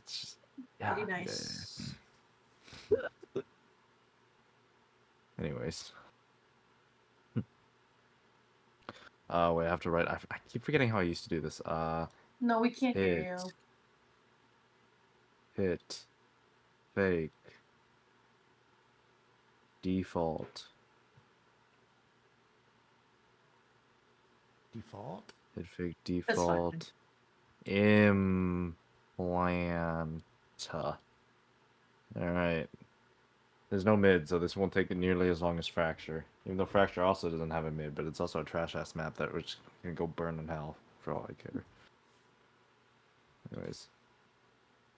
It's just, yeah. Pretty nice. Anyways. Wait, I have to write. I keep forgetting how I used to do this. No, we can't hear Hit, you. hit, fake, default, Default? hit, fake, That's fine. default, implant. Alright. There's no mid, so this won't take it nearly as long as Fracture. Even though Fracture also doesn't have a mid, but it's also a trash-ass map that which can go burn in hell, for all I care. Anyways.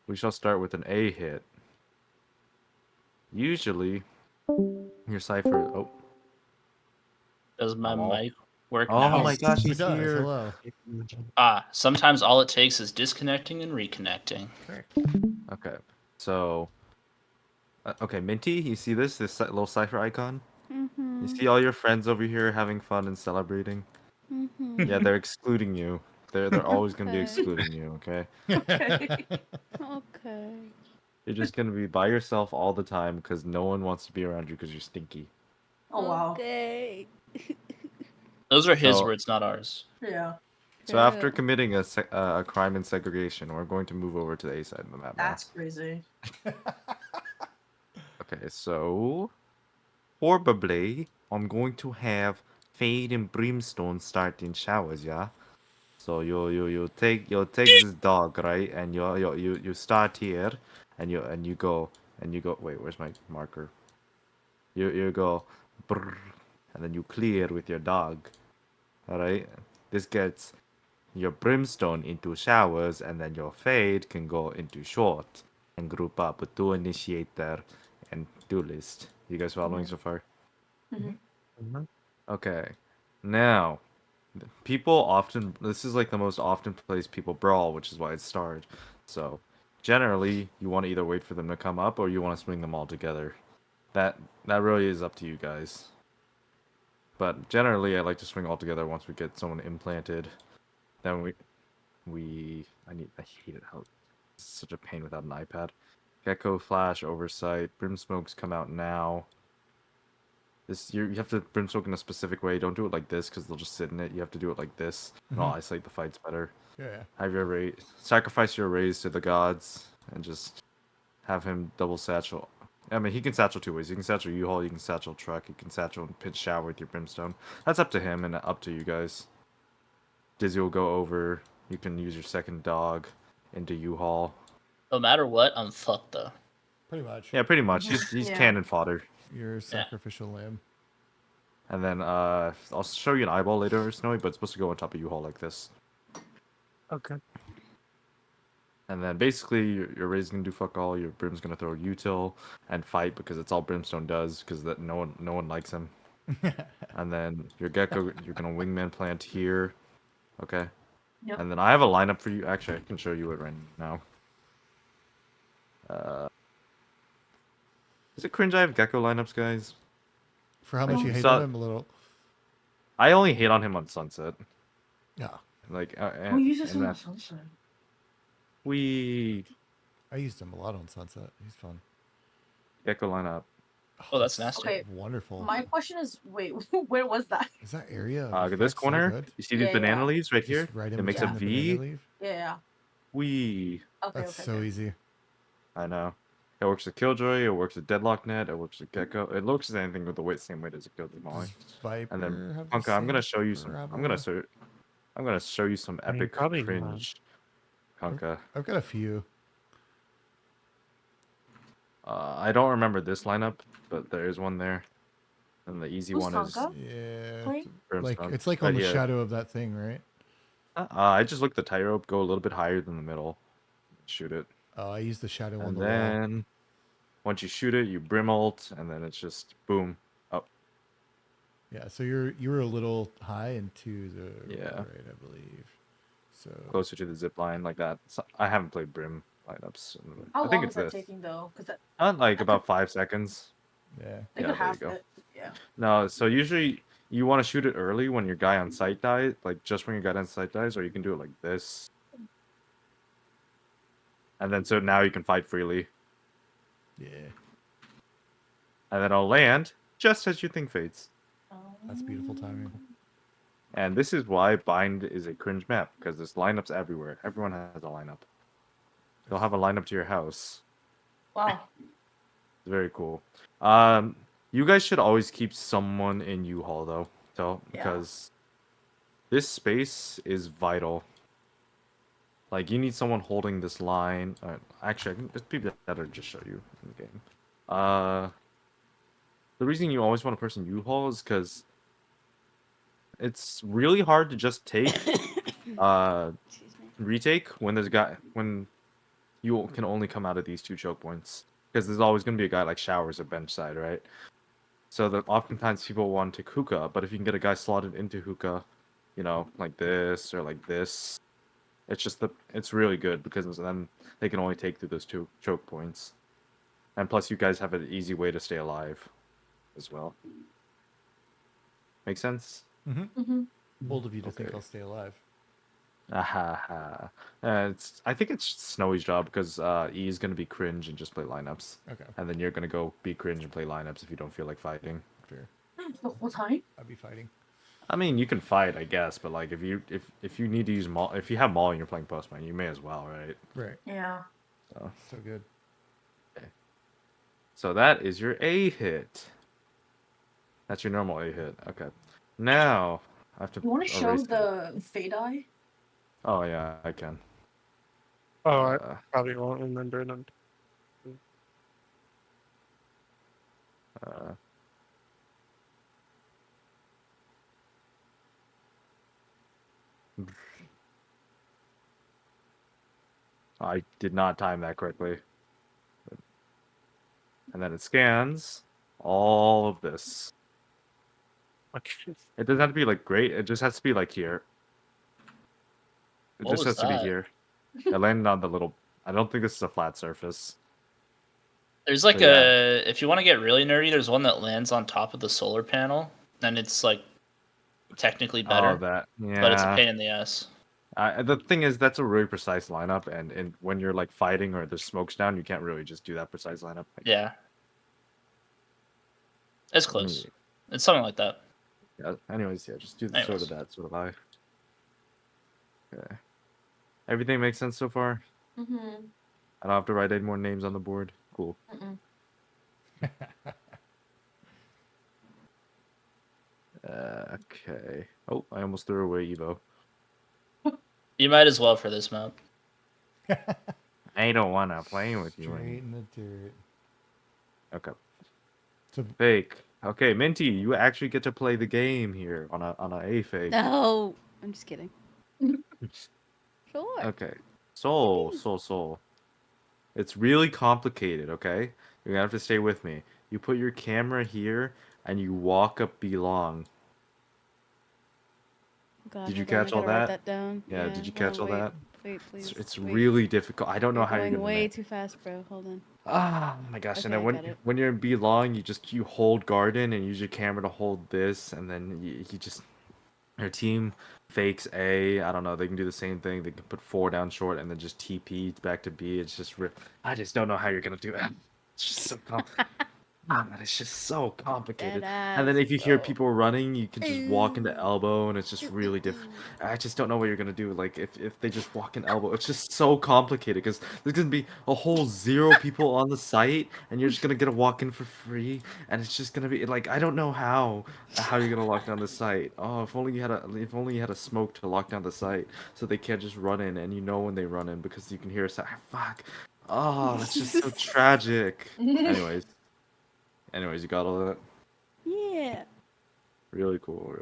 We shall start with an A hit. Usually, your cipher... Oh. Does my I'm all- mic work Oh now? my gosh, It he's does. here! Hello. Sometimes all it takes is disconnecting and reconnecting. Correct. Okay, so... okay, Minty, you see this? This little cipher icon? Mm-hmm. You see all your friends over here having fun and celebrating? Mm-hmm. Yeah, they're excluding you. They're always going to be Okay. excluding you, okay? Okay. Okay. You're just going to be by yourself all the time because no one wants to be around you because you're stinky. Oh wow. Okay. Those are his So- words, not ours. Yeah. So after Good. committing a crime in segregation, we're going to move over to the A side of the map now. That's crazy. Okay, so probably I'm going to have Fade and Brimstone start in showers, yeah. So you take this dog, right, and you start here, and you go. Wait, where's my marker? You go, brrr, and then you clear with your dog. All right. This gets your Brimstone into showers, and then your Fade can go into short and group up with two initiator and duelist. You guys following so far? Mhm. Okay. Now, people often, this is like the most often place people brawl, which is why it starred. So, generally, you want to either wait for them to come up or you want to swing them all together. That really is up to you guys. But generally, I like to swing all together once we get someone implanted. Then I hate it how it's such a pain without an iPad. Gecko, Flash, Oversight, Brimsmoke's come out now. This you have to Brimsmoke in a specific way. Don't do it like this because they'll just sit in it. You have to do it like this. And I'll isolate the fights better. Yeah. Have your sacrifice your raise to the gods and just have him double satchel. I mean, he can satchel two ways. You can satchel U-Haul, you can satchel truck, you can satchel and pinch shower with your brimstone. That's up to him and up to you guys. Dizzy will go over. You can use your second dog into U-Haul. No matter what, I'm fucked though. Pretty much. Yeah, pretty much. He's Yeah. cannon fodder. Your sacrificial lamb. And then I'll show you an eyeball later, Snowy, but it's supposed to go on top of U-Haul like this. Okay. And then basically your Raise gonna do fuck all. Your Brim's gonna throw util and fight because it's all Brimstone does because that no one likes him. And then your Gecko, you're gonna wingman plant here, okay. Yep. And then I have a lineup for you. Actually, I can show you it right now. Is it cringe I have Gecko lineups, guys? For how much you hate So- on him, a little. I only hate on him on Sunset. Yeah. Like, Who uses and him on that- Sunset? we I used him a lot on Sunset. He's fun. Gecko lineup. Oh, that's nasty. Okay. Wonderful. My question is, wait, where was that? Is that area? of This effect so corner. good? You see Yeah, these banana yeah. leaves right Just here? right in It makes a between the V. banana leaf? Yeah. We. Okay. That's okay. so okay. easy. I know. It works with Killjoy. It works with Deadlock Net. It works with Gecko. It looks as anything with the weight, same weight as a Killjoy Molly. Does Viper And then have the Punka, I'm gonna same show you some. I'm gonna show you some I mean, epic probably not. cringe. Punka. I've got a few. I don't remember this lineup, but there is one there. And the easy Who's one is Tonka? Yeah. Playing? Like Brimstone. it's like Right on the here. shadow of that thing, right? I just look the tightrope, go a little bit higher than the middle, shoot it, Oh, I use the shadow on and the wall. then once you shoot it, you brim ult, and then it's just boom up. Yeah, so you were a little high and to the Yeah. right, I believe. So Closer to the zip line like that. So, I haven't played brim lineups. How I think long it's is that this. taking though? Because Like about 5 seconds. yeah. I Yeah, could there you half go. it. Yeah. No, so usually you want to shoot it early when your guy on site dies, like just when your guy on site dies, or you can do it like this. And then so now you can fight freely. Yeah, And then I'll land just as you think fates. that's beautiful timing. And this is why Bind is a cringe map, because there's lineups everywhere. Everyone has a lineup. They'll have a lineup to your house. Wow. It's very cool. You guys should always keep someone in U-Haul though, because this space is vital. Like you need someone holding this line. Actually, I can just be better just show you in the game. The reason you always want a person U-Haul is because it's really hard to just take Excuse me. retake when when you can only come out of these two choke points, because there's always going to be a guy like showers at bench side, right? So that oftentimes people want to take hookah, but if you can get a guy slotted into hookah, you know, like this or like this, it's really good, because then they can only take through those two choke points, and plus you guys have an easy way to stay alive as well. Make sense? Mm-hmm. Bold of you to think Okay. I'll stay alive. Ahaha. I think it's Snowy's job, because E is gonna be cringe and just play lineups, Okay, and then you're gonna go be cringe and play lineups if you don't feel like fighting. fair. The whole time? I'd be fighting. I mean, you can fight, I guess, but like if you need to use maul, if you have maul and you're playing postman, you may as well, right? Right. Yeah. So good. So that is your A hit. That's your normal A hit. Okay. Now I have to. You want to show erase it. the fade eye? Oh yeah, I can. Oh, I Uh, probably won't remember them. uh, I did not time that correctly. And then it scans all of this. Okay. It doesn't have to be like great. It just has to be like here. It What just was has to be that? here. It landed on the little. I don't think this is a flat surface. There's like But yeah. if you want to get really nerdy, there's one that lands on top of the solar panel, and it's like technically Oh, better, that. but it's a Yeah. pain in the ass. The thing is, that's a really precise lineup, and when you're like fighting or there's smokes down, you can't really just do that precise lineup. Like, Yeah, it's let me- close. It's something like that. yeah. Anyways, yeah, just do the sort of Anyways. that sort of eye. Okay. Everything makes sense so far. Mm-hmm. I don't have to write any more names on the board. Cool. Mm-mm. Okay. Oh, I almost threw away Evo. You might as well for this map. I don't want to play with you. Straight in the dirt. Okay. So Fake. Okay, Minty, you actually get to play the game here on a fake. No, I'm just kidding. Sure. Okay. Soul. It's really complicated, okay? You're gonna have to stay with me. You put your camera here and you walk up belong. God, Did you hold on, catch I all gotta write that? that down. Yeah, did you hold on, catch all wait, that? Wait, please. It's wait. really difficult. I don't know You're how you're going gonna way make. too fast, bro. Hold on. Oh my gosh! And Okay, then I got it. when you're in belong, you hold garden and use your camera to hold this, and then you just your team fakes A. I don't know. They can do the same thing. They can put 4 down short and then just TP back to B. It's just I just don't know how you're gonna do it. It's just so it's just so complicated. And then Deadass, if you hear bro. people running, you can just walk into elbow, and it's just really difficult. I just don't know what you're gonna do. Like if they just walk in elbow, it's just so complicated because there's gonna be a whole 0 people on the site, and you're just gonna get a walk in for free, and it's just gonna be like I don't know how you're gonna lock down the site. Oh, if only you had a smoke to lock down the site, so they can't just run in, and you know when they run in because you can hear a sound. Fuck. Oh, that's just so tragic. Anyways, you got all that. Yeah. Really cool.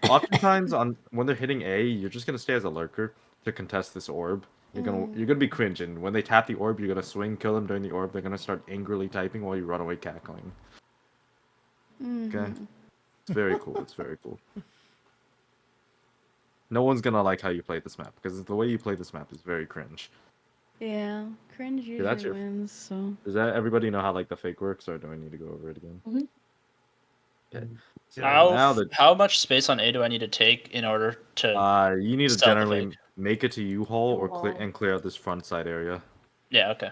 Oftentimes, when they're hitting A, you're just gonna stay as a lurker to contest this orb. You're gonna be cringing. When they tap the orb, you're gonna swing, kill them during the orb. They're gonna start angrily typing while you run away cackling. Okay, it's very cool. It's very cool. No one's gonna like how you play this map because the way you play this map is very cringe. Yeah, cringe usually that's your- wins. So Does that everybody know how like the fake works, or do I need to go over it again? Mhm. Okay. So How now the how much space on A do I need to take in order to? you need to Sell the generally fake. make it to U-Haul or U-Haul. clear out this front side area. Yeah. Okay.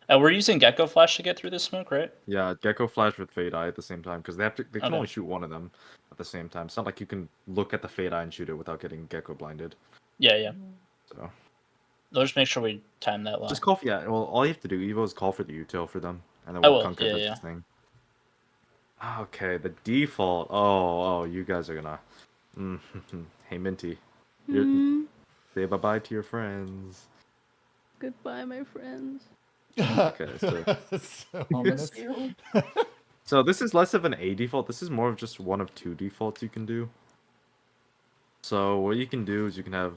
We're using Gecko Flash to get through this smoke, right? Yeah, Gecko Flash with Fade Eye at the same time because they can Okay. only shoot one of them at the same time. It's not like you can look at the Fade Eye and shoot it without getting Gecko blinded. Yeah. Yeah. So Let's just make sure we time that well. just call for well, all you have to do, Evo, is call for the util for them, and then I we'll will, conquer yeah, this yeah. thing. Okay, the default. Oh, you guys are gonna. Hey, Minty, Hmm. say bye bye to your friends. Goodbye, my friends. Okay, so That's so I'll ominous. miss you. so this is less of an A default. This is more of just one of two defaults you can do. So what you can do is you can have,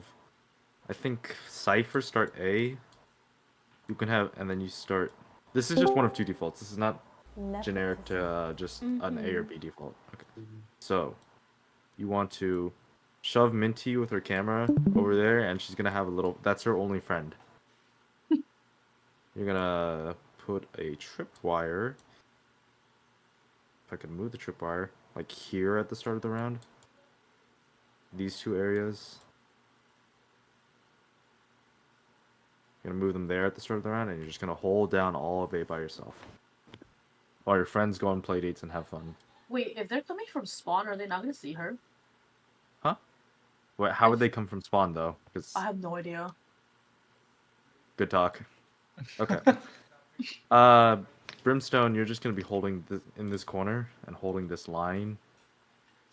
I think, Cypher start A. You can have, and then you start. This is just one of two defaults. This is not generic to just an A or B default. Okay. So you want to shove Minty with her camera over there, and she's gonna have a little. That's her only friend. You're gonna put a tripwire. If I can move the tripwire, like here at the start of the round. These two areas. You're gonna move them there at the start of the round, and you're just gonna hold down all of A by yourself. While your friends go on play dates and have fun. Wait, if they're coming from spawn, are they not gonna see her? Huh? What? How would they come from spawn though? Because I have no idea. good talk. Okay. Brimstone, you're just gonna be holding this in this corner and holding this line,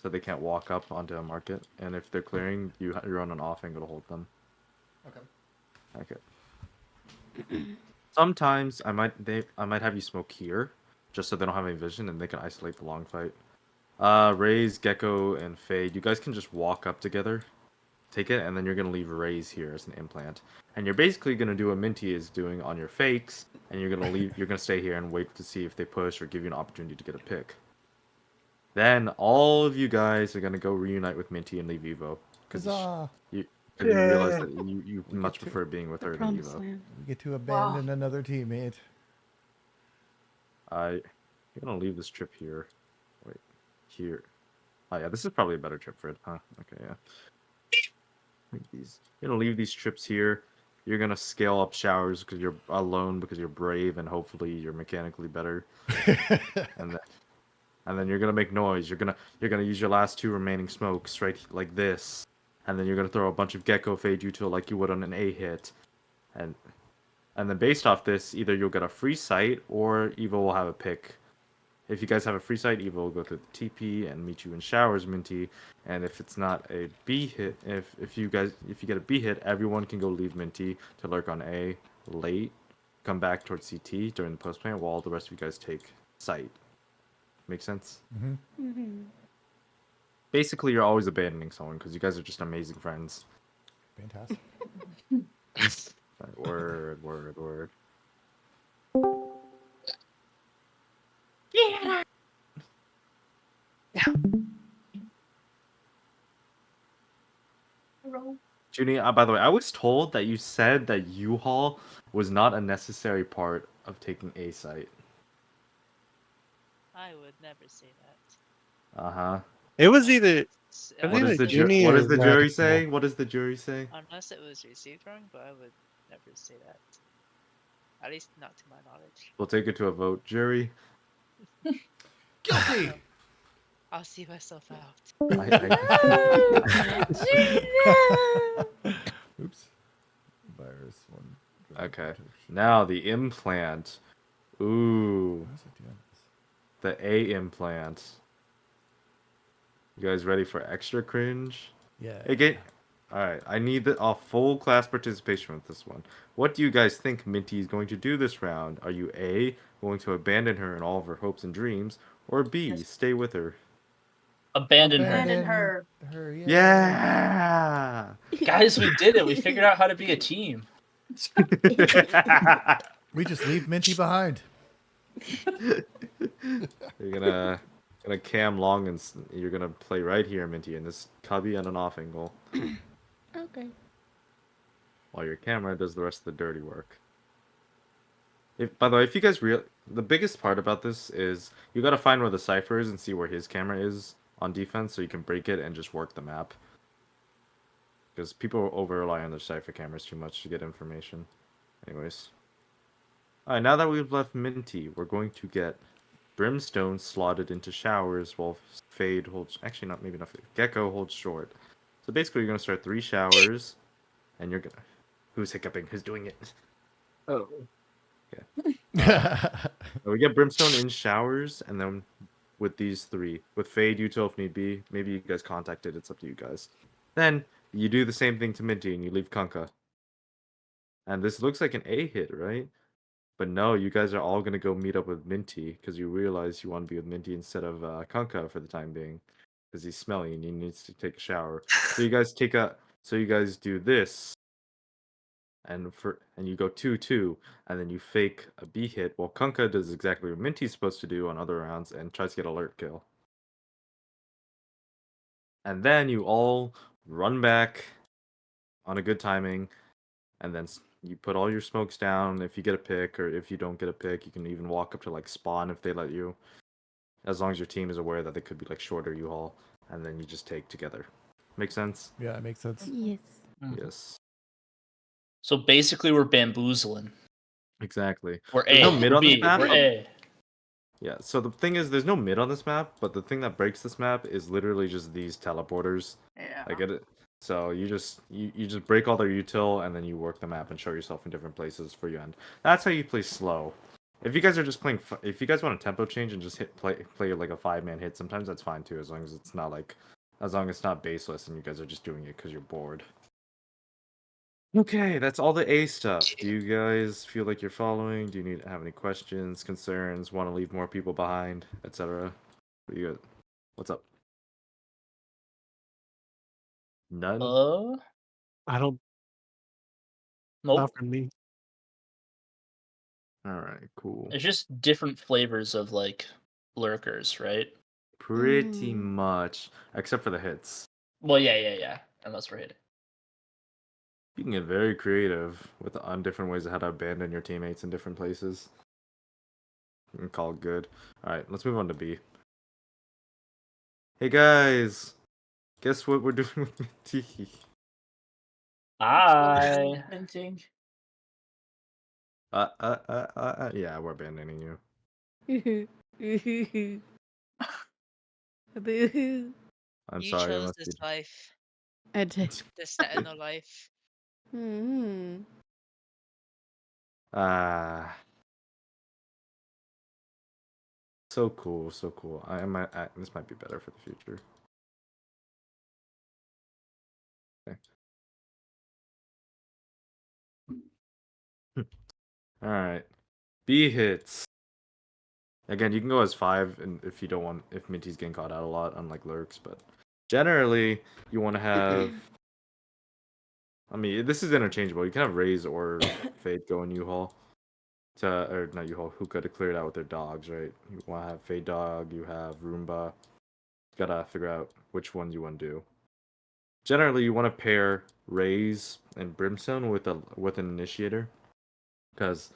so they can't walk up onto a market. And if they're clearing, you're on an off angle to hold them. Okay. Okay. Sometimes I might have you smoke here, just so they don't have any vision and they can isolate the long fight. Raze, Gecko, and Fade, you guys can just walk up together, take it, and then you're gonna leave Raze here as an implant. And you're basically gonna do what Minty is doing on your fakes, and you're gonna stay here and wait to see if they push or give you an opportunity to get a pick. Then all of you guys are gonna go reunite with Minty and leave Evo. Because Huzzah! you realize that you We much get to- prefer being with The her than promised Evo. land. We get to abandon another teammate. You're gonna leave this trip here. Wait, here. Oh yeah, this is probably a better trip for it, huh? Okay, yeah. You're gonna leave these trips here. You're gonna scale up showers because you're alone, because you're brave, and hopefully you're mechanically better. And then you're gonna make noise. You're gonna use your last two remaining smokes right like this, and then you're gonna throw a bunch of Gecko Fade util like you would on an A hit, and then based off this, either you'll get a free sight or Evo will have a pick. If you guys have a free sight, Evo will go to the TP and meet you in showers, Minty. And if it's not a B hit, if you get a B hit, everyone can go leave Minty to lurk on A late, come back towards CT during the post plan, while the rest of you guys take sight. Make sense? Basically, you're always abandoning someone because you guys are just amazing friends. Fantastic. Word. Hello. Junie, by the way, I was told that you said that U-Haul was not a necessary part of taking A site. I would never say that. Uh-huh. It was either. I What think does the the Junie what or does the jury Radical. say? What does the jury say? Unless it was received wrong, but I would never say that. At least not to my knowledge. We'll take it to a vote. Jury. Guilty. I'll see myself out. Oops. Virus one. Okay. Now the implant. Ooh, Why is it doing this? the A implant. You guys ready for extra cringe? Yeah. Again. Alright, I need a full class participation with this one. What do you guys think Minty is going to do this round? Are you A, going to abandon her and all of her hopes and dreams, or B, Yes. stay with her? Abandon her. Abandon her. Yeah! Guys, we did it. We figured out how to be a team. We just leave Minty behind. You're gonna cam long and you're gonna play right here, Minty, in this cubby and an off angle, Okay. while your camera does the rest of the dirty work. By the way, if you guys the biggest part about this is you gotta find where the cipher is and see where his camera is on defense, so you can break it and just work the map. Because people over rely on their cipher cameras too much to get information. Anyways. Alright, now that we've left Minty, we're going to get Brimstone slotted into showers while Fade holds... Actually, not maybe not Fade. Gecko holds short. So basically, you're going to start 3 showers, and you're going to... Who's hiccuping? Who's doing it? Oh. So we get Brimstone in showers, and then with these 3. With Fade, Util if need be. Maybe you guys contact it. It's up to you guys. Then, you do the same thing to Minty, and you leave Kunkka. And this looks like an A hit, right? But no, you guys are all gonna go meet up with Minty because you realize you want to be with Minty instead of Kunkka for the time being, because he's smelly and he needs to take a shower. So you guys do this, and you go 2-2, and then you fake a B hit. While Kunkka does exactly what Minty's supposed to do on other rounds and tries to get alert kill. And then you all run back on a good timing, and then you put all your smokes down if you get a pick, or if you don't get a pick, you can even walk up to like spawn if they let you. As long as your team is aware that they could be like shorter U-Haul, and then you just take together. Make sense? Yeah, it makes sense. Yes. Yes. So basically, we're bamboozling. Exactly. We're There's A. no mid we're on this B. map. We're A. Yeah, so the thing is, there's no mid on this map, but the thing that breaks this map is literally just these teleporters. Yeah. I get it. So you just break all their util, and then you work the map and show yourself in different places for your end. That's how you play slow. If you guys are just playing, if you guys want a tempo change and just play like a 5-man hit, sometimes that's fine too, as long as it's not like, as long as it's not baseless and you guys are just doing it because you're bored. Okay, that's all the A stuff. Do you guys feel like you're following? Do you have any questions, concerns, want to leave more people behind, etc.? What you got? What's up? None? I don't. Nope. Not for me. Alright, cool. It's just different flavors of like lurkers, right? Pretty Mm. much, except for the hits. Well, yeah. Unless we're hitting. You can get very creative on different ways of how to abandon your teammates in different places. You can call it good. Alright, let's move on to B. Hey guys! Guess what we're doing with Minty? Hi. Minting. Yeah, we're abandoning you. Boo. I'm You sorry, I chose must this be... life, I did. the Sentinel life. Hmm. Ah... So cool, so cool. This might be better for the future. Okay. Alright. B hits. Again, you can go as 5 and if you don't want, if Minty's getting caught out a lot, unlike lurks, but generally you want to have, I mean, this is interchangeable. You can have Raze or Fade go in U-Haul or not U-Haul, Hookah to clear it out with their dogs, right? You want to have Fade Dog, you have Roomba. You gotta figure out which one you want to do. Generally, you want to pair Raze and Brimstone with an Initiator, because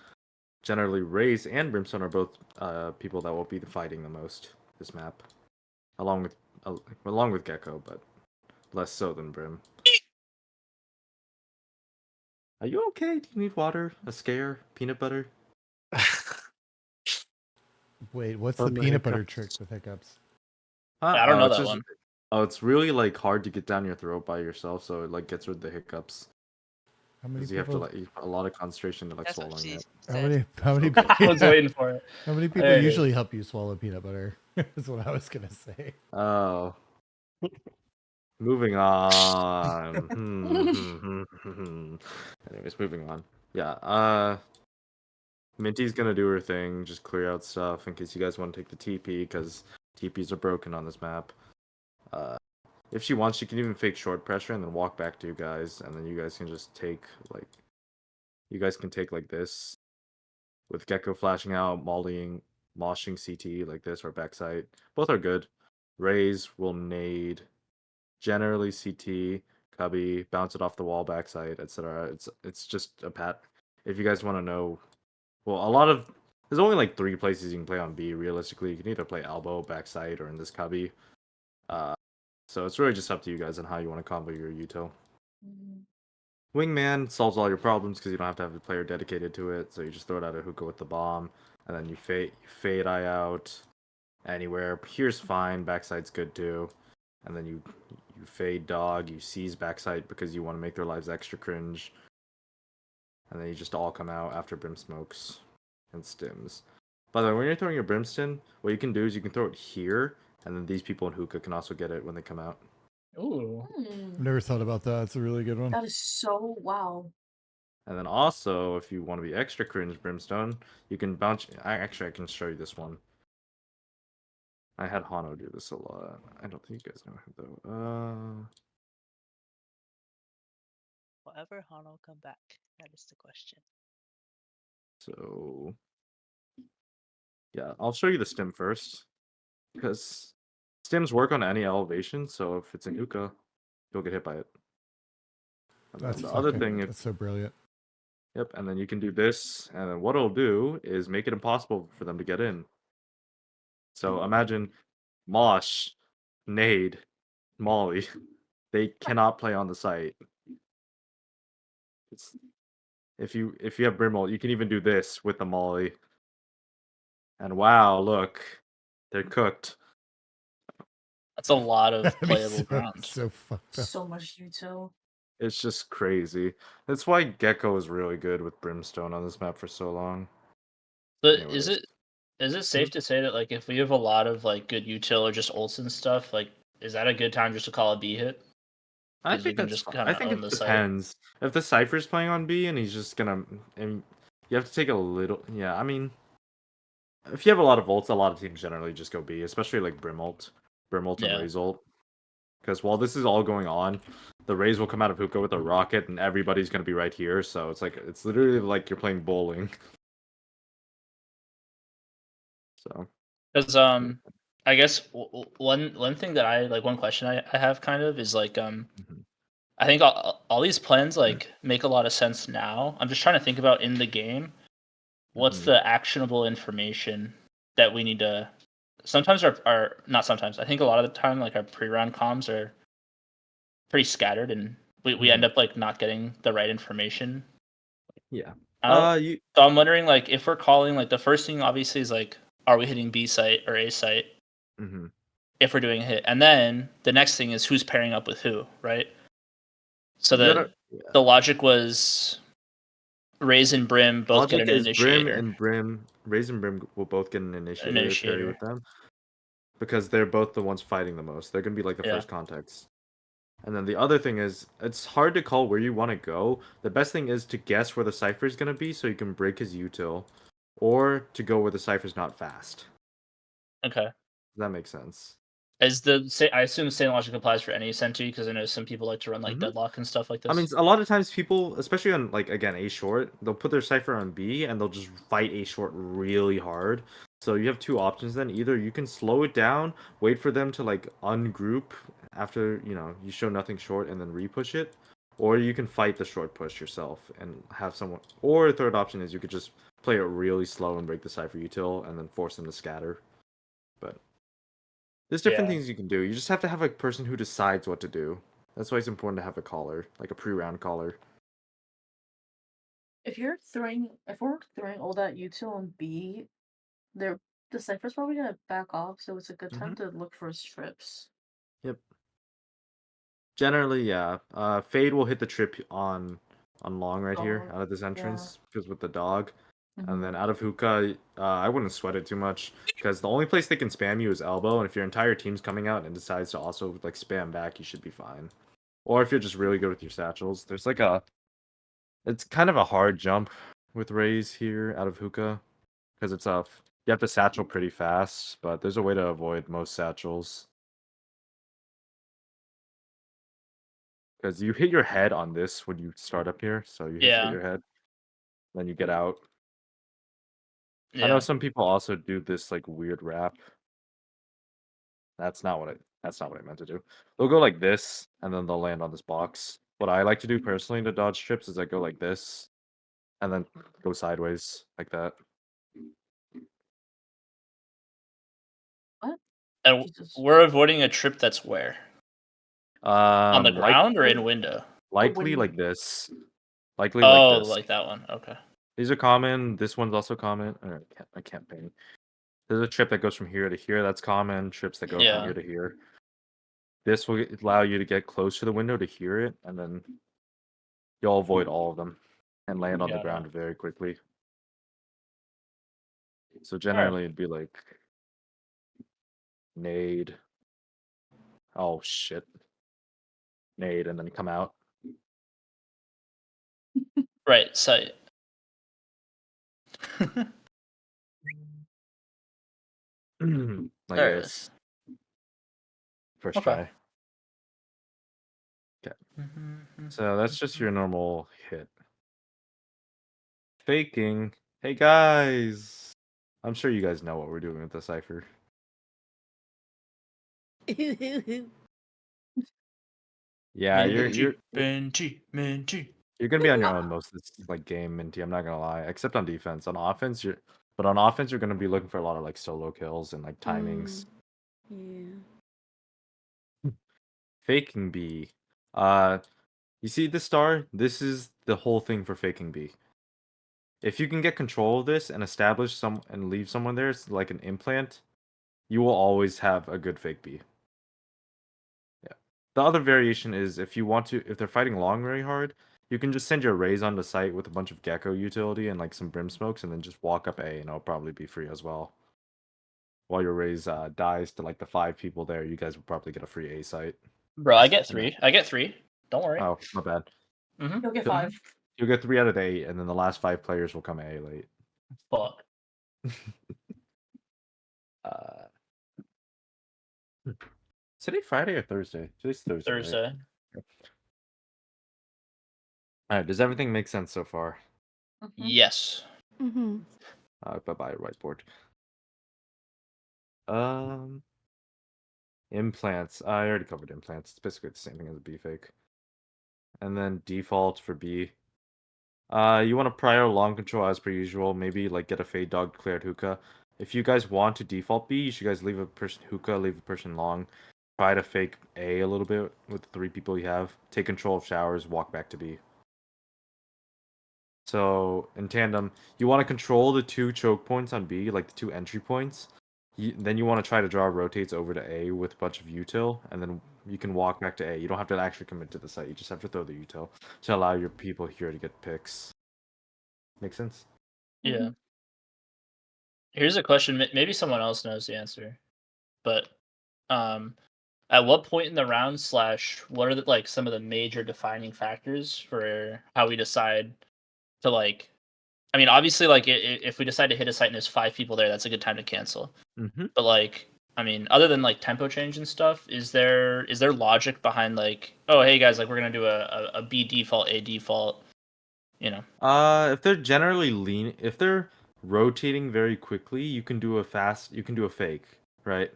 generally Raze and Brimstone are both people that will be fighting the most this map, along with Gecko, but less so than Brim. Are you okay? Do you need water? A scare? Peanut butter? Wait, what's From the the peanut butter hiccups. trick with hiccups? I don't know it's that just, one. Oh, it's really like hard to get down your throat by yourself, so it like gets rid of the hiccups. How many Because you have to people? like you put a lot of concentration to like That's what swallowing she it. How said. many? How many? I was waiting for it. How many people Hey. usually help you swallow peanut butter? Is what I was gonna say. Oh. Moving on. Anyways, moving on. Yeah, Minty's gonna do her thing, just clear out stuff in case you guys want to take the TP, because TPs are broken on this map. If she wants, she can even fake short pressure and then walk back to you guys, and then you guys can just take, like... You guys can take, like, this, with Gecko flashing out, moshing CT, like this, or backside. Both are good. Raze will nade. Generally CT, Cubby, bounce it off the wall, backside, etc. It's just a pat. If you guys want to know, well, a lot of There's only like 3 places you can play on B. Realistically, you can either play elbow, backside, or in this cubby. So it's really just up to you guys on how you want to combo your util. Mm. Wingman solves all your problems because you don't have to have a player dedicated to it. So you just throw it at a hookah with the bomb, and then you fade eye out anywhere. Here's fine. Backside's good too. And then you fade dog. You seize backside because you want to make their lives extra cringe. And then you just all come out after brim smokes and stims. By the way, when you're throwing your brimstone, what you can do is you can throw it here, and then these people in hookah can also get it when they come out. Ooh. I've never thought about that. It's a really good one. That is so wow. And then also, if you want to be extra cringe brimstone, you can bounce. I can show you this one. I had Hano do this a lot. I don't think you guys know him though. Will ever Hano come back? That is the question. So yeah, I'll show you the stim first, because stims work on any elevation. So if it's in hookah, you'll get hit by it. And That's then the other fucking. thing, That's so brilliant. yep, and then you can do this, and then what it'll do is make it impossible for them to get in. So imagine Mosh, Nade, Molly. They cannot play on the site. It's, if you have Brimble, you can even do this with the Molly. And wow, look, they're cooked. That's a lot of That'd be playable ground. so fucked up. So much util. It's just crazy. That's why Gecko is really good with Brimstone on this map for so long. But Anyways. is it safe to say that like if we have a lot of like good util or just ults and stuff, like is that a good time just to call a B hit? I 'Cause we think can that's just fine. kinda I think own it the site. depends. If the Cypher's playing on B and he's just gonna, and you have to take a little. Yeah, I mean, if you have a lot of ults, a lot of teams generally just go B, especially like Brimult and Yeah. Raze ult. Because while this is all going on, the Raze will come out of hookah with a rocket, and everybody's gonna be right here. So it's like it's literally like you're playing bowling. So Because I guess one thing that I like, one question I have kind of is like Mhm. I think all these plans like make a lot of sense now. I'm just trying to think about in the game, what's Mhm. the actionable information that we need to. Sometimes our not sometimes. I think a lot of the time like our pre-round comms are pretty scattered, and we end Mhm. up like not getting the right information Yeah. out. You. So I'm wondering like if we're calling like the first thing obviously is like are we hitting B site or A site Mhm. if we're doing a hit, and then the next thing is who's pairing up with who, right? So You gotta. Yeah. the logic was Raze and Brim both get Logic an is initiator. Raze and Brim will both get an initiator parry Initiator. with them because they're both the ones fighting the most. They're gonna be like the Yeah. first contacts. And then the other thing is, it's hard to call where you want to go. The best thing is to guess where the cipher is gonna be, so you can break his util, or to go where the cipher's not fast. Okay. Does that make sense? Is I assume the same logic applies for any sentry because I know some people like to run like Mhm. deadlock and stuff like this. I mean, a lot of times people, especially on like again A short, they'll put their cipher on B and they'll just fight A short really hard. So you have two options then. Either you can slow it down, wait for them to like ungroup after you show nothing short and then repush it, or you can fight the short push yourself and have someone. Or a third option is you could just play it really slow and break the cipher util and then force them to scatter. But there's different Yeah. things you can do. You just have to have a person who decides what to do. That's why it's important to have a caller, like a pre-round caller. If we're throwing all that util on B, the Cypher's probably gonna back off, so it's a good time to look for strips. Yep. Generally, yeah. Fade will hit the trip on long right here Dog, out of this yeah. entrance because with the dog, and then Mhm. out of hookah, I wouldn't sweat it too much because the only place they can spam you is elbow, and if your entire team's coming out and decides to also like spam back, you should be fine. Or if you're just really good with your satchels, there's like it's kind of a hard jump with Raze here out of hookah because you have to satchel pretty fast, but there's a way to avoid most satchels. Because you hit your head on this when you start up here, so you hit Yeah. your head, then you get out. I know Yeah. some people also do this like weird wrap. That's not what I meant to do. They'll go like this, and then they'll land on this box. What I like to do personally to dodge trips is I go like this, and then go sideways like that. And Jesus. we're avoiding a trip that's where? On the ground or in Likely, window? likely window. like this. Likely like Oh, this. like that one. Okay. These are common. This one's also common. I can't ping. There's a trip that goes from here to here. That's common. Trips that go from Yeah. here to here. This will allow you to get close to the window to hear it, and then you'll avoid all of them and land on the Got it. ground very quickly. So Alright. generally, it'd be like nade. Oh shit. Nade, and then come out. Right, site. Like There it this. is. First Okay. try. So that's just your normal hit. Faking. Hey guys. I'm sure you guys know what we're doing with the cipher. Yeah, you're Minty. you're gonna be on your own most of this like game, Minty. I'm not gonna lie. Except on defense. On offense, but on offense you're gonna be looking for a lot of like solo kills and like timings. Yeah. Faking B. You see the star? This is the whole thing for faking B. If you can get control of this and establish some and leave someone there, it's like an implant, you will always have a good fake B. Yeah. The other variation is if they're fighting long very hard, you can just send your rays onto site with a bunch of gecko utility and like some brim smokes, and then just walk up A, and it'll probably be free as well. While your rays dies to like the 5 people there, you guys will probably get a free A site. Bro, I get 3. I get 3. Don't worry. Oh, my bad. Mm-hmm. You'll get Yep. 5. You'll get 3 out of the 8, and then the last 5 players will come A late. Fuck. Is today Friday or Thursday? Today's Thursday. Right? Thursday. All right. Does everything make sense so far? Yes. Mm-hmm. Bye bye whiteboard. Implants. I already covered implants. It's basically the same thing as a B fake. And then default for B. You want to prior long control as per usual. Maybe like get a fade dog declared hookah. If you guys want to default B, you should guys leave a person hookah, leave a person long. Try to fake A little bit with the 3 people you have. Take control of showers, walk back to B. So in tandem, you want to control the 2 choke points on B, like the 2 entry points. Then you want to try to draw rotates over to A with a bunch of util, and then you can walk back to A. You don't have to actually commit to the site. You just have to throw the util to allow your people here to get picks. Make sense? Yeah. Here's a question. Maybe someone else knows the answer, but at what point in the round / what are like some of the major defining factors for how we decide to like? I mean, obviously, like if we decide to hit a site and there's 5 people there, that's a good time to cancel. Mm-hmm. But like, I mean, other than like tempo change and stuff, is there logic behind like, oh hey guys, like we're gonna do a B default, A default, you know? If they're generally if they're rotating very quickly, you can do a fake, right?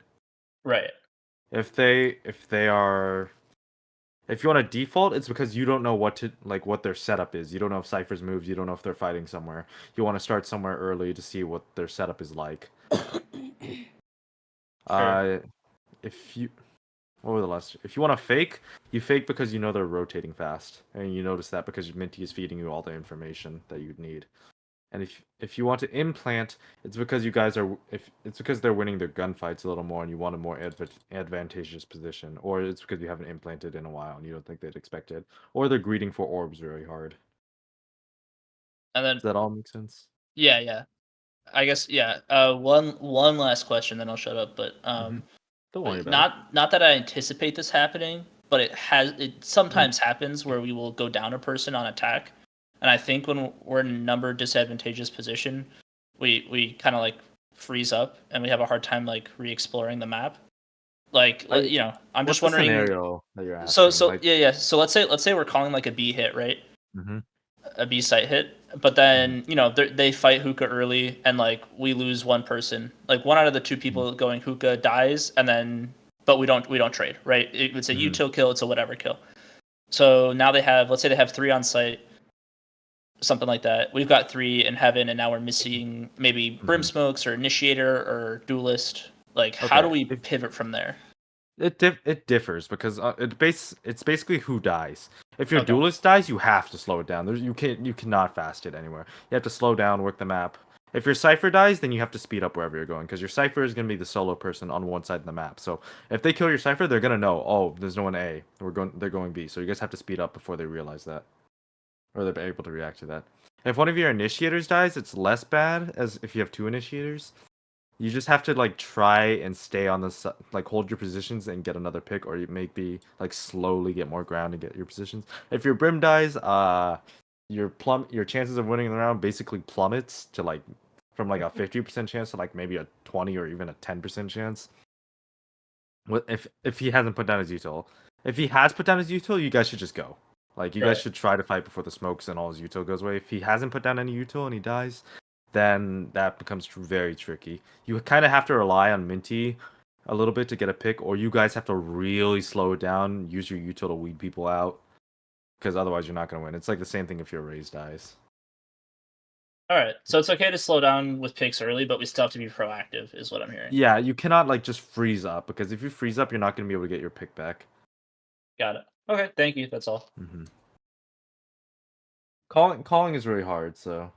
Right. If they are If you want to default, it's because you don't know what their setup is. You don't know if Cypher's moved. You don't know if they're fighting somewhere. You want to start somewhere early to see what their setup is like. Sure. If you what were the last? If you want to fake, you fake because you know they're rotating fast, and you notice that because Minty is feeding you all the information that you'd need. And if you want to implant, it's because it's because they're winning their gunfights a little more, and you want a more advantageous position, or it's because you haven't implanted in a while and you don't think they'd expect it, or they're greeting for orbs very hard. And then Does that all make sense? yeah. I guess yeah. One last question, then I'll shut up. But Don't worry about it. not that I anticipate this happening, but it sometimes happens where we will go down a person on attack, and I think when we're in a number disadvantageous position, we kind of like freeze up and we have a hard time like re-exploring the map. Like you know, I'm What's just the wondering. scenario that you're asking? Yeah. So let's say we're calling like a B hit, right? Mm-hmm. A B site hit, but then you know they fight hookah early, and like we lose one person, like one out of the 2 people going hookah dies, and then but we don't trade, right? It's a util kill, it's a whatever kill. So now let's say they have 3 on site, something like that. We've got 3 in heaven, and now we're missing maybe brim smokes or initiator or duelist, Like, how do Okay, we pivot from there? It differs because it's basically who dies. If your Okay. duelist dies, you have to slow it down. You cannot fast it anywhere. You have to slow down, work the map. If your cipher dies, then you have to speed up wherever you're going because your cipher is gonna be the solo person on one side of the map. So if they kill your cipher, they're gonna know. Oh, there's no one A. They're going B. So you guys have to speed up before they realize that, or they're able to react to that. If one of your initiators dies, it's less bad as if you have two initiators. You just have to like try and stay on the like hold your positions and get another pick, or you maybe like slowly get more ground and get your positions. If your Brim dies, your chances of winning the round basically plummets to like from like a 50% chance to like maybe a 20 or even a 10% chance. What if he hasn't put down his util? If he has put down his util, you guys should just go. Like you guys Right. should try to fight before the smokes and all his util goes away. If he hasn't put down any util and he dies, then that becomes very tricky. You kind of have to rely on Minty a little bit to get a pick, or you guys have to really slow it down, use your util to weed people out, because otherwise you're not going to win. It's like the same thing if your Raze dies. All right. So it's okay to slow down with picks early, but we still have to be proactive, is what I'm hearing. Yeah, you cannot like just freeze up, because if you freeze up, you're not going to be able to get your pick back. Got it. Okay. Thank you. That's all. Mm-hmm. Calling is really hard, so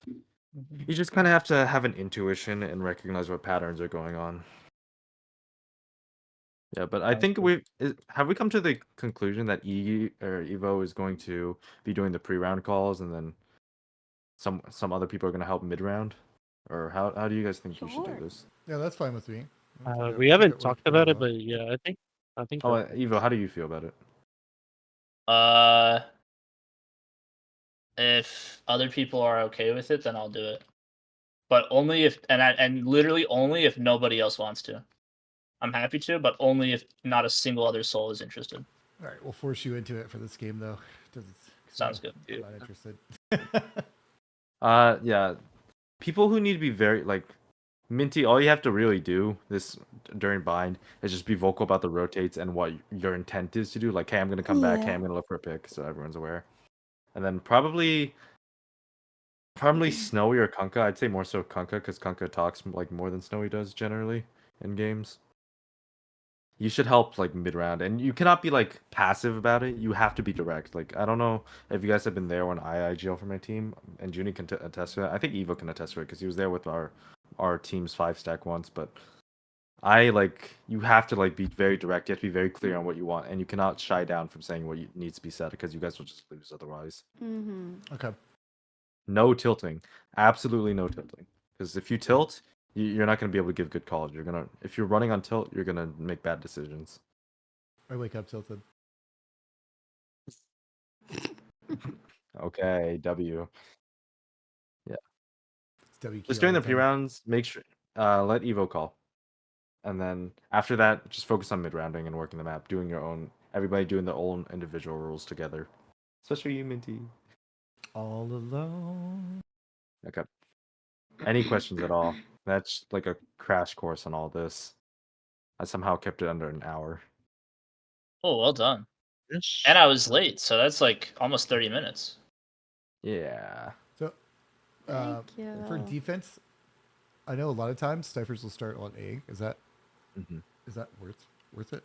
you just kind of have to have an intuition and recognize what patterns are going on. Yeah, but I Sounds think good. have we come to the conclusion that Evo is going to be doing the pre-round calls, and then some other people are going to help mid-round, or how do you guys think we should do Sure. this? Yeah, that's fine with me. We I think haven't it worked talked pretty about it, well. but yeah, I think Oh, that Evo, how do you feel about it? If other people are okay with it, then I'll do it. But only if and literally only if nobody else wants to. I'm happy to, but only if not a single other soul is interested. All right, we'll force you into it for this game though. 'Cause Sounds good. I'm not interested. Yeah, people who need to be very like Minty. All you have to really do this during bind is just be vocal about the rotates and what your intent is to do. Like, hey, I'm gonna come back. Hey, Yeah. I'm gonna look for a pick, so everyone's aware. And then probably Snowy or Kunkka. I'd say more so Kunkka because Kunkka talks like more than Snowy does generally in games. You should help like mid round, and you cannot be like passive about it. You have to be direct. Like I don't know if you guys have been there when I IGL for my team, and Junie can attest to it. I think Evo can attest to it because he was there with our team's 5-stack once. But I like you have to like be very direct. You have to be very clear on what you want, and you cannot shy down from saying what needs to be said because you guys will just lose otherwise. Mm-hmm. Okay. No tilting. Absolutely no tilting. Because if you tilt, you're not going to be able to give good calls. If you're running on tilt, you're going to make bad decisions. I wake up tilted. Okay, W. Yeah. It's WQ Just all during the the time. pre-rounds, make sure let Evo call. And then after that, just focus on mid-rounding and working the map, everybody doing their own individual rules together. Especially you, Minty. All alone. Okay. Any questions at all? That's like a crash course on all this. I somehow kept it under an hour. Oh, well done. yes. And I was late, so that's like almost 30 minutes. Yeah. So, Thank for you. defense, I know a lot of times snipers will start on A. Is that Mm-hmm. worth it?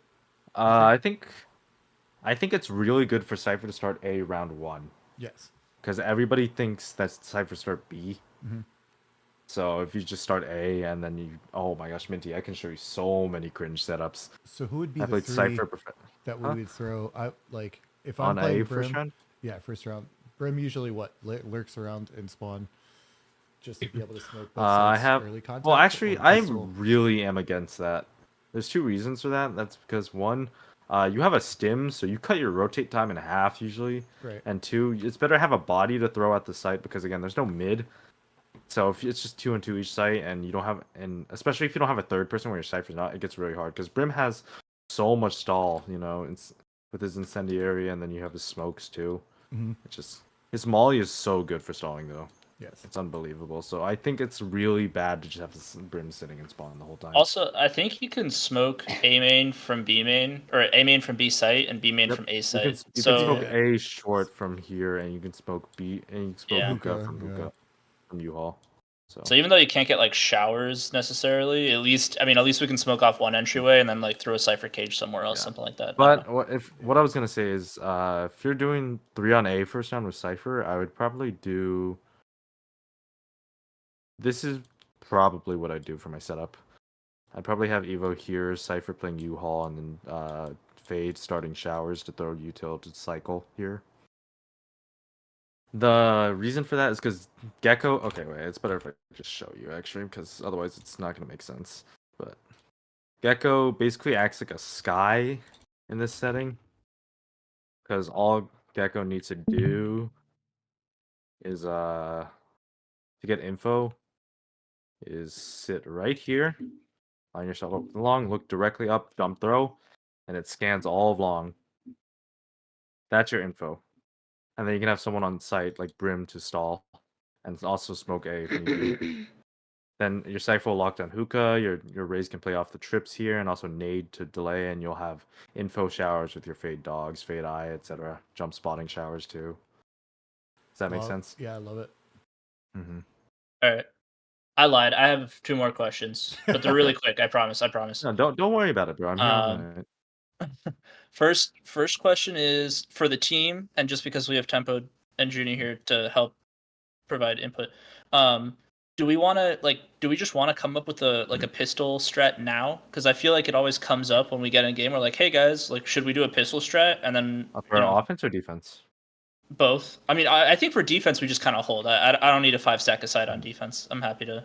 I think it's really good for Cypher to start A round 1 Yes. because everybody thinks that Cypher start B. Mm-hmm. So if you just start A and then oh my gosh, Minty, I can show you so many cringe setups. So who would be I the played three Cypher that we would throw? Like if I'm on playing A first Brim, round. yeah, first round. Brim usually lurks around and spawn just to be able to smoke both I sides have early contact. well, actually, or I pistol. really am against that. There's two reasons for that. That's because one, you have a stim, so you cut your rotate time in half usually, Right. and two, it's better to have a body to throw at the site because again, there's no mid. So if it's just 2-on-2 each site, and you don't have, and especially if you don't have a third person where your Cypher's not, it gets really hard because Brim has so much stall, with his incendiary, and then you have his smokes too. Mm-hmm. It's just his molly is so good for stalling though. Yes. It's unbelievable. So I think it's really bad to just have this Brim sitting and spawn the whole time. Also, I think you can smoke A main from B main, or A main from B site and B main Yep. from A You site. can So smoke Yeah. A short from here, and you can smoke B, and you can smoke Yeah. hookah Hookah, from yeah. hookah from U-Haul. So even though you can't get like showers necessarily, at least we can smoke off one entryway and then like throw a cipher cage somewhere else, Yeah. something like that. I don't But know. what I was gonna say is, if you're doing 3 on A first round with Cypher, I would probably do. This is probably what I'd do for my setup. I'd probably have Evo here, Cypher playing U-Haul, and then Fade starting showers to throw util to cycle here. The reason for that is because Gecko. Okay, wait, it's better if I just show you actually, because otherwise it's not gonna make sense. But Gecko basically acts like a sky in this setting, because all Gecko needs to do is to get info is sit right here, line yourself up long, look directly up, jump throw, and it scans all of long. That's your info. And then you can have someone on site like Brim to stall and also smoke A if need be. Then your Cypher will lock down hookah, your Rays can play off the trips here and also nade to delay, and you'll have info showers with your Fade Dogs, Fade Eye, etc. Jump spotting showers too. Does that make sense? Yeah, I love it. Mm-hmm. All right. I lied. I have 2 more questions, but they're really quick. I promise. No, don't worry about it, bro. I'm here all Um, night. First question is for the team, and just because we have Tempo and Junie here to help provide input. Do we just want to come up with a pistol strat now? Because I feel like it always comes up when we get in a game. We're like, hey guys, like, should we do a pistol strat? And then For offense or defense? both. I mean, I think for defense we just kind of hold. I don't need a 5-stack aside on defense. I'm happy to,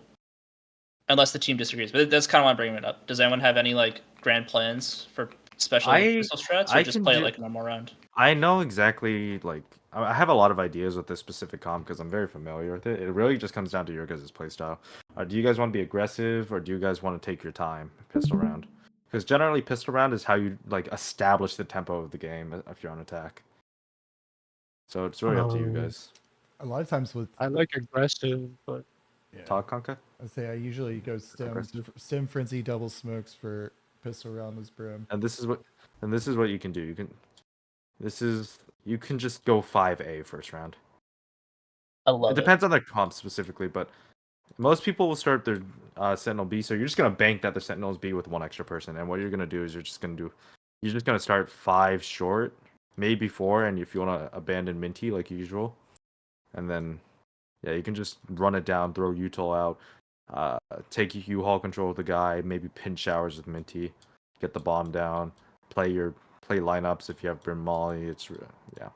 unless the team disagrees. But that's kind of why I'm bringing it up. Does anyone have any like grand plans for special pistol strats, or I just can play do- it like a normal round? I know exactly, like, I have a lot of ideas with this specific comp because I'm very familiar with it. It really just comes down to your guys' playstyle. Do you guys want to be aggressive or do you guys want to take your time pistol round? Because generally, pistol round is how you like establish the tempo of the game if you're on attack. So it's really up to you guys. A lot of times with I like aggressive, but yeah, Talk, Conka? I say I usually go stem frenzy double smokes for pistol round with Brim. And this is what you can do. You can just go 5A first round. I love It depends on the comp specifically, but most people will start their Sentinel B, so you're just gonna bank that the Sentinels B with one extra person, and what you're gonna do is you're just gonna start 5 short, maybe 4, and if you wanna abandon Minty like usual, and then yeah, you can just run it down, throw util out, take U-Haul control with the guy, maybe pinch showers with Minty, get the bomb down, play lineups if you have Brim Molly. Yeah.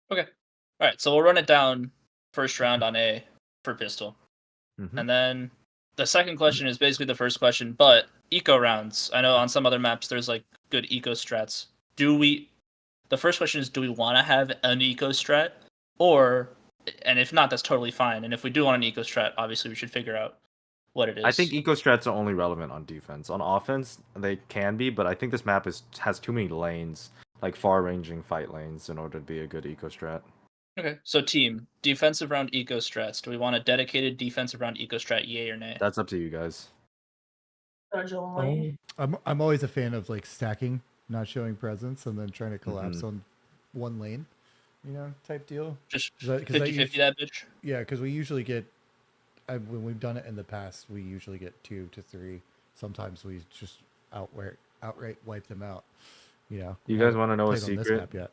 Okay. All right. So we'll run it down first round on A for pistol. Mhm. And then the second question is basically the first question, but eco rounds. I know on some other maps there's like good eco strats. The first question is, do we want to have an eco strat? And if not, that's totally fine. And if we do want an eco strat, obviously we should figure out what it is. I think eco strats are only relevant on defense. On offense, they can be, but I think this map has too many lanes, like far-ranging fight lanes, in order to be a good eco strat. Okay. So team, defensive round eco strats. Do we want a dedicated defensive round eco strat, yay or nay? That's up to you guys. Originally. I'm always a fan of like stacking, not showing presence, and then trying to collapse on one lane, type deal. Just 'Cause 50-50 that bitch? Yeah, because we usually get when we've done it in the past, we usually get 2 to 3. Sometimes we just outright wipe them out. You guys want to know a played on this secret? map yet.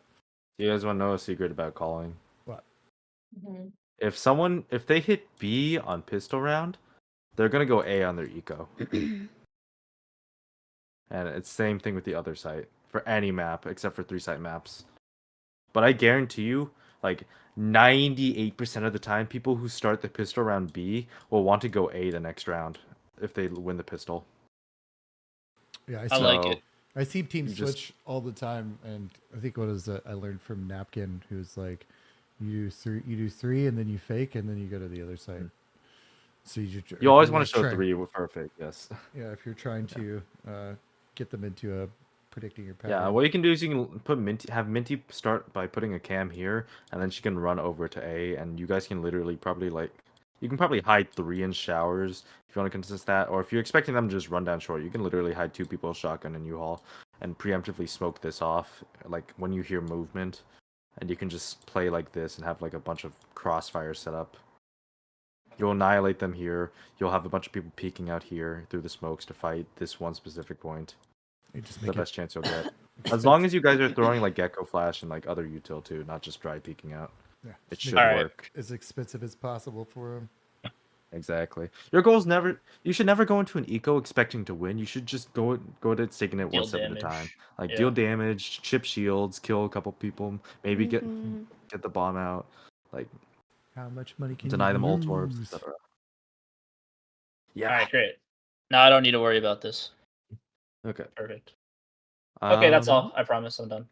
You guys want to know a secret about calling? What? Mm-hmm. If they hit B on pistol round, they're gonna go A on their eco. And it's same thing with the other site for any map except for 3-site maps. But I guarantee you, like 98% of the time, people who start the pistol round B will want to go A the next round if they win the pistol. Yeah, I like it. I see teams You just- switch all the time, and I think what is I learned from Napkin, who's like, you do three, and then you fake, and then you go to the other side. So You always want to show 3 with perfect, yes. Yeah, if you're trying to get them into a predicting your pattern. Yeah, what you can do is you can put have Minty start by putting a cam here, and then she can run over to A, and you guys can literally you can probably hide 3 in showers if you want to contest that, or if you're expecting them to just run down short, you can literally hide 2 people shotgun and U-Haul and preemptively smoke this off, like when you hear movement, and you can just play like this and have like a bunch of crossfires set up. You'll annihilate them here. You'll have a bunch of people peeking out here through the smokes to fight this one specific point. You just The make best chance you'll get. As expensive. long as you guys are throwing like Gecko Flash and like other util too, not just dry peeking out. Yeah, It just make should Alright. work. as expensive as possible for him. Exactly. Your goal's never. You should never go into an eco expecting to win. You should just go to taking it one Deal step at a time. damage. Like Yeah. deal damage, chip shields, kill a couple people, maybe Mhm. get the bomb out, like How much money can deny you them ult orbs, lose? etc. Yeah. Alright, great. Now I don't need to worry about this. Okay. Perfect. Okay, that's Um, all. I promise I'm done.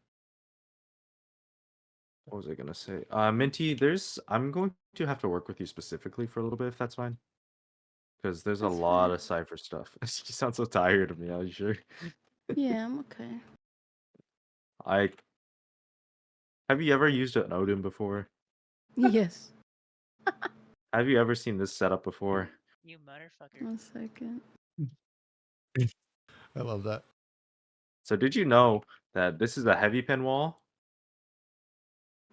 What was I gonna say? Minty, I'm going to have to work with you specifically for a little bit if that's fine. Because there's a That's lot fine. of Cypher stuff. You sound so tired of me, are you sure? Yeah, I'm okay. I Have you ever used an Odin before? Yes. Have you ever seen this setup before? You motherfucker. 1 second. I love that. So did you know that this is a heavy pin wall?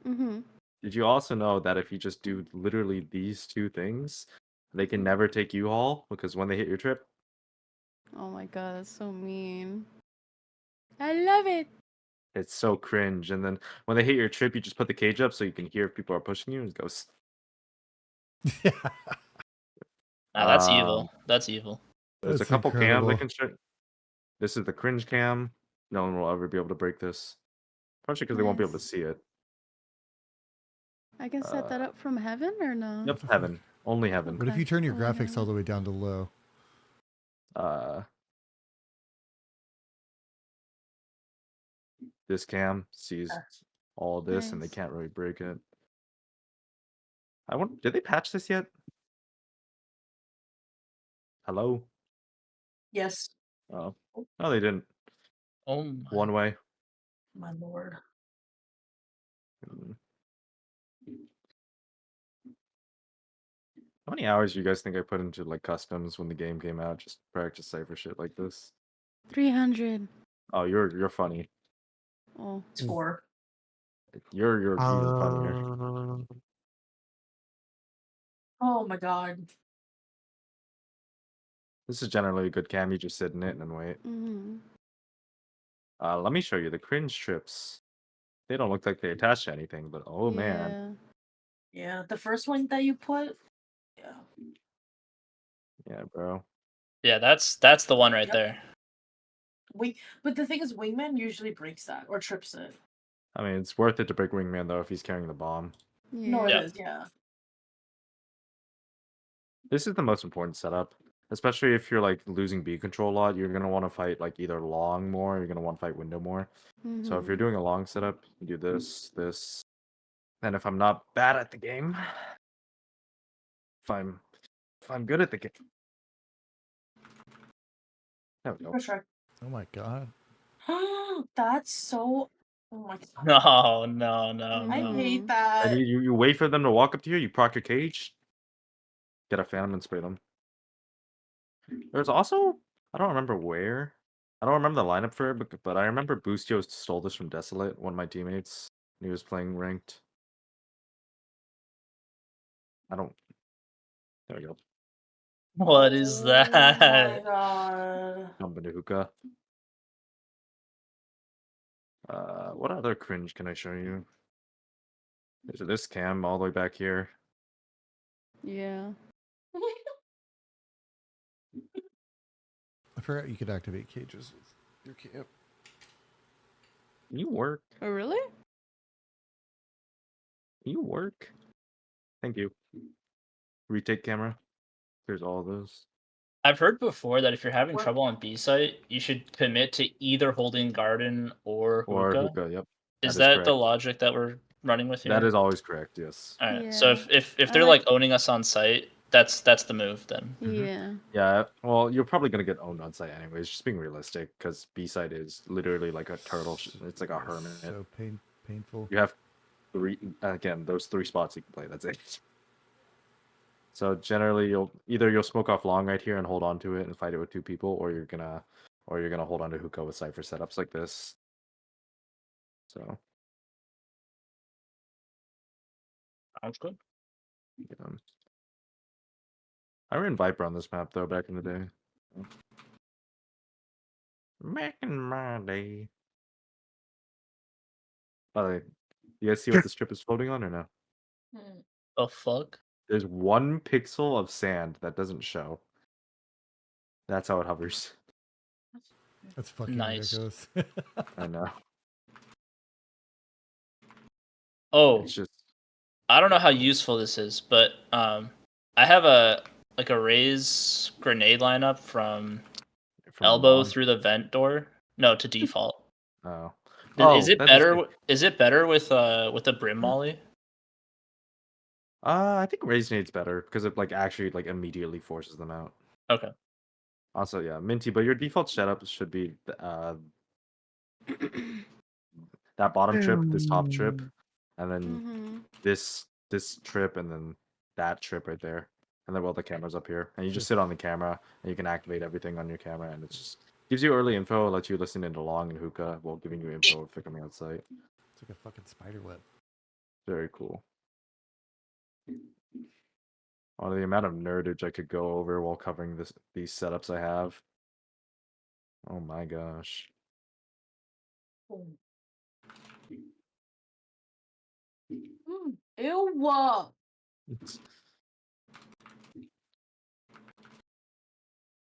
Mhm. Did you also know that if you just do literally these two things, they can never take U-Haul because when they hit your trip, Oh my god, that's so mean. I love it. it's so cringe. And then when they hit your trip, you just put the cage up so you can hear if people are pushing you and it goes. Yeah, That's Um, evil. That's evil. there's a that's couple cams I incredible. can show. This is the cringe cam. No one will ever be able to break this. Partially because they won't be able to Nice. see it. I can set that up from heaven or no? Yep, the fuck? heaven. Only heaven. What if you Okay. turn your Only graphics all heaven. the way down to low? This cam sees all this and they Nice. can't really break it. Did they patch this yet? Hello? Yes. Oh. No, they didn't. Oh my. One way. My lord. Mm. How many hours do you guys think I put into like customs when the game came out? Just practice Cypher shit like this. 300. Oh, you're funny. Oh. It's 4. You're even funnier. Oh my god. This is generally a good cam. You just sit in it and then wait. Mhm. Let me show you the cringe trips. They don't look like they attach to anything, but oh man. Yeah. Yeah, the first one that you put. Yeah. Yeah, bro. Yeah, that's the one right Yep. there. But the thing is, Wingman usually breaks that or trips it. I mean, it's worth it to break Wingman though if he's carrying the bomb. No, it Yeah. Yeah. is. Yeah. This is the most important setup, especially if you're like losing B control a lot. You're gonna want to fight like either long more, or you're gonna want to fight window more. So if you're Mhm. doing a long setup, you do this. And if I'm not bad at the game, if I'm good at the game, there we go. For sure. Oh my god. That's so. Oh my god. No, no, no, I no. hate Mhm. that. And you wait for them to walk up to you. You proc your cage, get a phantom and spray them. There's also I don't remember where. I don't remember the lineup for it, but I remember Boostio stole this from Desolate, one of my teammates. And he was playing ranked. I don't. There we go. What is Oh my that? god. Jump into hookah. What other cringe can I show you? Is it this cam all the way back here? Yeah. I forgot you could activate cages with your camp. Can you work? Oh, really? Can you work? Thank you. Retake camera. Here's all those. I've heard before that if you're having What? trouble on B site, you should commit to either holding garden or Or hookah. hookah, yep. Is That is that the correct. logic that we're running with here? That is always correct, yes. All right. So Yeah. if I they're like- like owning us on site, that's the move then. Yeah. Yeah, well, you're probably gonna get owned on site anyways. Just being realistic, because B side is literally like a turtle. It's like a hermit. So painful. You have those 3 spots you can play. That's it. So generally, you'll smoke off long right here and hold on to it and fight it with 2 people, or you're gonna hold on to hookah with Cypher setups like this. So Sounds good. um, I ran Viper on this map though back in the day. Back in my day. By the way, you guys see what the strip is floating on or no? Mm. The fuck? There's 1 pixel of sand that doesn't show. That's how it hovers. That's fucking Nice. ridiculous. I know. Oh, It's just I don't know how useful this is, but I have a raise grenade lineup from from elbow long. through the vent door. No, to default. Oh. Is it that better? good. Is it better with the brim molly? I think Raise Nade's better because it like actually like immediately forces them out. Okay. Also, yeah, Minty, but your default setup should be that bottom trip, this top trip, and then Mm-hmm. this trip, and then that trip right there, and then the cameras up here, and you just Just- sit on the camera, and you can activate everything on your camera, and it just gives you early info, lets you listen into long and hookah while giving you info if they're coming out sight. It's like a fucking spider web. Very cool. Oh, the amount of nerdage I could go over while covering these setups I have. Oh my gosh. Mm. Ew.